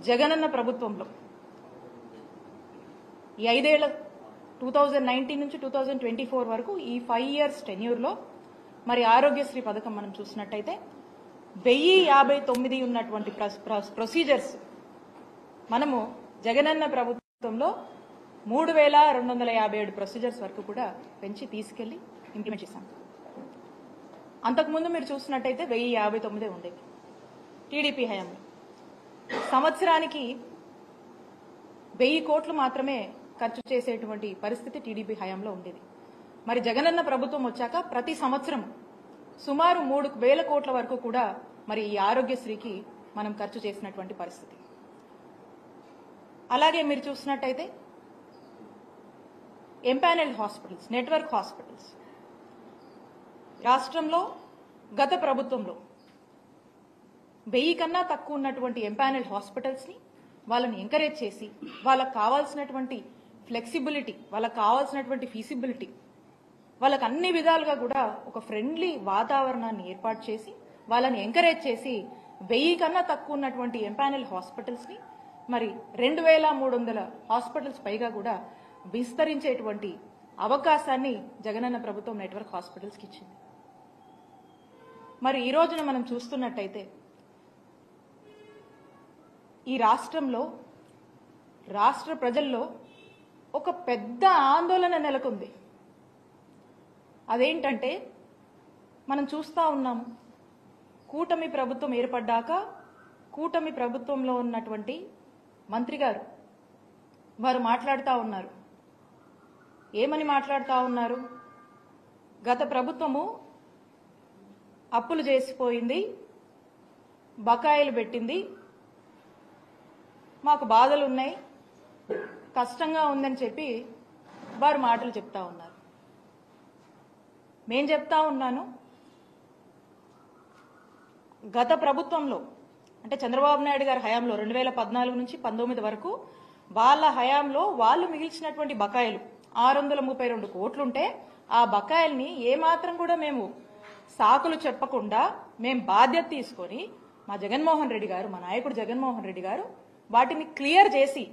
జగనన్న ప్రభుత్వంలో ఈ 5 ఏళ్ల 2019 నుంచి 2024 వరకు ఈ 5 ఇయర్స్ టెన్యూర్లో మరి ఆరోగ్యశ్రీ పథకం మనం చూసినట్టయితే 1059 ఉన్నటువంటి ప్రొసీజర్స్ మనము జగనన్న ప్రభుత్వంలో 3257 ప్రొసీజర్స్ వరకు కూడా పెంచి తీసుకెళ్లి ఇంప్లిమెంట్ చేశాం. అంతకుముందు మీరు చూసినట్టయితే 1059 ఉండేవి. టీడీపీ హయాంలో సంవత్సరానికి 1000 కోట్లు మాత్రమే ఖర్చు చేసేటువంటి పరిస్థితి టీడీపీ హయాంలో ఉండేది. మరి జగనన్న ప్రభుత్వం వచ్చాక ప్రతి సంవత్సరం సుమారు 3000 కోట్ల వరకు కూడా మరి ఈ ఆరోగ్యశ్రీకి మనం ఖర్చు చేసినటువంటి పరిస్థితి. అలాగే మీరు చూసినట్టయితే ఎంపానెల్డ్ హాస్పిటల్స్, నెట్వర్క్ హాస్పిటల్స్ రాష్ట్రంలో గత ప్రభుత్వంలో 1000 కన్నా తక్కువ ఉన్నటువంటి ఎంపానెల్డ్ హాస్పిటల్స్ ని వాళ్ళని ఎంకరేజ్ చేసి వాళ్ళకు కావాల్సినటువంటి ఫ్లెక్సిబిలిటీ, వాళ్ళకు కావాల్సినటువంటి ఫీజిబిలిటీ, వాళ్ళకు అన్ని విధాలుగా కూడా ఒక ఫ్రెండ్లీ వాతావరణాన్ని ఏర్పాటు చేసి వాళ్ళని ఎంకరేజ్ చేసి 1000 కన్నా తక్కువ ఉన్నటువంటి ఎంపానెల్ హాస్పిటల్స్ ని మరి 2300 హాస్పిటల్స్ పైగా కూడా విస్తరించేటువంటి అవకాశాన్ని జగనన్న ప్రభుత్వం నెట్వర్క్ హాస్పిటల్స్కి ఇచ్చింది. మరి ఈ రోజున మనం చూస్తున్నట్టయితే ఈ రాష్ట్రంలో రాష్ట్ర ప్రజల్లో ఒక పెద్ద ఆందోళన నెలకొంది. అదేంటంటే మనం చూస్తా ఉన్నాము, కూటమి ప్రభుత్వం ఏర్పడ్డాక కూటమి ప్రభుత్వంలో ఉన్నటువంటి మంత్రి గారు వారు మాట్లాడుతూ ఉన్నారు. ఏమని మాట్లాడుతూ ఉన్నారు? గత ప్రభుత్వము అప్పులు చేసిపోయింది, బకాయిలు పెట్టింది, మాకు బాధలు ఉన్నాయి, కష్టంగా ఉందని చెప్పి వారు మాటలు చెప్తా ఉన్నారు. నేను చెప్తా ఉన్నాను, గత ప్రభుత్వంలో అంటే చంద్రబాబు నాయుడు గారి హయాంలో 2014 నుంచి 19 వరకు వాళ్ళ హయాంలో వాళ్ళు మిగిల్చినటువంటి బకాయిలు 632 కోట్లుంటే ఆ బకాయిల్ని ఏమాత్రం కూడా మేము సాకులు చెప్పకుండా మేము బాధ్యత తీసుకొని మా జగన్మోహన్ రెడ్డి గారు, మా నాయకుడు జగన్మోహన్ రెడ్డి గారు వాటిని క్లియర్ చేసి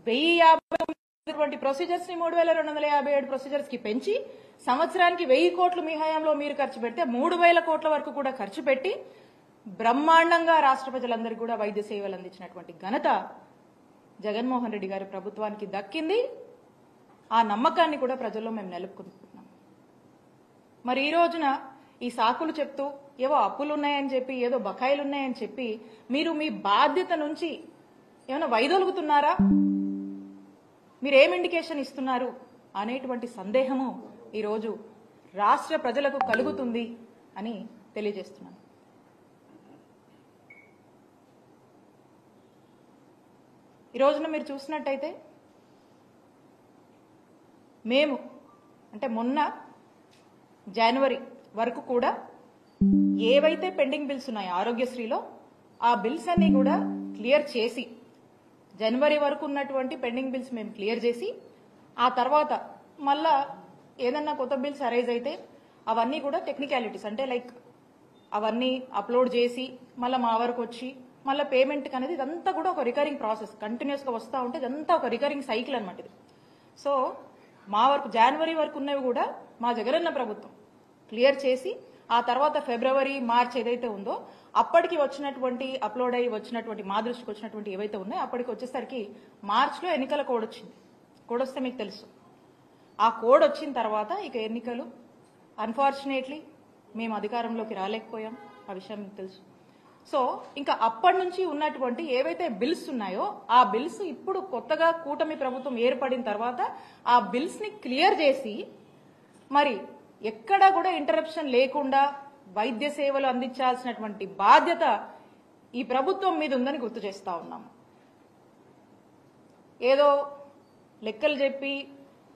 1050 ప్రొసీజర్స్ ని 3257 ప్రొసీజర్స్ కి పెంచి సంవత్సరానికి 1000 కోట్లు మీ హయాంలో మీరు ఖర్చు పెడితే 3000 కోట్ల వరకు కూడా ఖర్చు పెట్టి బ్రహ్మాండంగా రాష్ట్ర ప్రజలందరికీ కూడా వైద్య సేవలు అందించినటువంటి ఘనత జగన్మోహన్ రెడ్డి గారి ప్రభుత్వానికి దక్కింది. ఆ నమ్మకాన్ని కూడా ప్రజల్లో మేము నెలకొల్పుతున్నాం. మరి ఈ రోజున ఈ సాకులు చెప్తూ ఏవో అప్పులున్నాయని చెప్పి, ఏదో బకాయిలున్నాయని చెప్పి మీరు మీ బాధ్యత నుంచి ఏమైనా వైదొలుగుతున్నారా? మీరేం ఇండికేషన్ ఇస్తున్నారు అనేటువంటి సందేహము ఈరోజు రాష్ట్ర ప్రజలకు కలుగుతుంది అని తెలియజేస్తున్నాను. ఈ రోజున మీరు చూసినట్టయితే మేము అంటే మొన్న జనవరి వరకు కూడా ఏవైతే పెండింగ్ బిల్స్ ఉన్నాయో ఆరోగ్యశ్రీలో ఆ బిల్స్ అన్ని కూడా క్లియర్ చేసి జనవరి వరకు ఉన్నటువంటి పెండింగ్ బిల్స్ మేము క్లియర్ చేసి ఆ తర్వాత మళ్ళా ఏదన్నా కొత్త బిల్స్ అరైజ్ అయితే అవన్నీ కూడా టెక్నికాలిటీస్ అంటే లైక్ అవన్నీ అప్లోడ్ చేసి మళ్ళీ మా వరకు వచ్చి మళ్ళీ పేమెంట్ అనేది ఇదంతా కూడా ఒక రికరింగ్ ప్రాసెస్, కంటిన్యూస్గా వస్తూ ఉంటే ఇదంతా ఒక రికరింగ్ సైకిల్ అనమాట ఇది. సో మా వరకు జనవరి వరకు ఉన్నవి కూడా మా జగనన్న ప్రభుత్వం క్లియర్ చేసి ఆ తర్వాత ఫిబ్రవరి, మార్చ్ ఏదైతే ఉందో అప్పటికి వచ్చినటువంటి అప్లోడ్ అయ్యి వచ్చినటువంటి మా దృష్టికి వచ్చినటువంటి ఏవైతే ఉన్నాయో అప్పటికి వచ్చేసరికి మార్చ్లో ఎన్నికల కోడ్ వచ్చింది. కోడ్ వస్తే మీకు తెలుసు. ఆ కోడ్ వచ్చిన తర్వాత ఇక ఎన్నికలు అన్ఫార్చునేట్లీ మేము అధికారంలోకి రాలేకపోయాం, ఆ విషయం మీకు తెలుసు. సో ఇంకా అప్పటి నుంచి ఉన్నటువంటి ఏవైతే బిల్స్ ఉన్నాయో ఆ బిల్స్ ఇప్పుడు కొత్తగా కూటమి ప్రభుత్వం ఏర్పడిన తర్వాత ఆ బిల్స్ ని క్లియర్ చేసి మరి ఎక్కడా కూడా ఇంటరప్షన్ లేకుండా వైద్య సేవలు అందించాల్సినటువంటి బాధ్యత ఈ ప్రభుత్వం మీద ఉందని గుర్తు చేస్తా ఉన్నాము. ఏదో లెక్కలు చెప్పి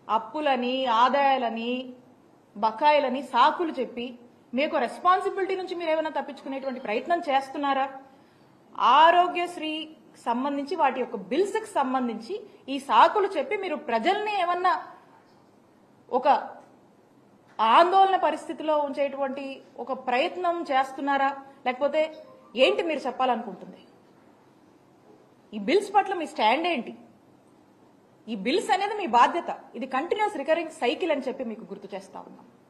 అప్పులని, ఆదాయాలని, బకాయిలని సాకులు చెప్పి మీకు రెస్పాన్సిబిలిటీ నుంచి మీరు ఏమైనా తప్పించుకునేటువంటి ప్రయత్నం చేస్తున్నారా? ఆరోగ్యశ్రీ సంబంధించి వాటి యొక్క బిల్స్ కి సంబంధించి ఈ సాకులు చెప్పి మీరు ప్రజల్ని ఏమన్నా ఒక ఆందోళన పరిస్థితిలో ఉంచేటువంటి ఒక ప్రయత్నం చేస్తున్నారా? లేకపోతే ఏంటి మీరు చెప్పాలనుకుంటుంది? ఈ బిల్స్ పట్ల మీ స్టాండ్ ఏంటి? ఈ బిల్స్ అనేది మీ బాధ్యత. ఇది కంటిన్యూస్ రికరింగ్ సైకిల్ అని చెప్పి మీకు గుర్తు చేస్తా ఉన్నాం.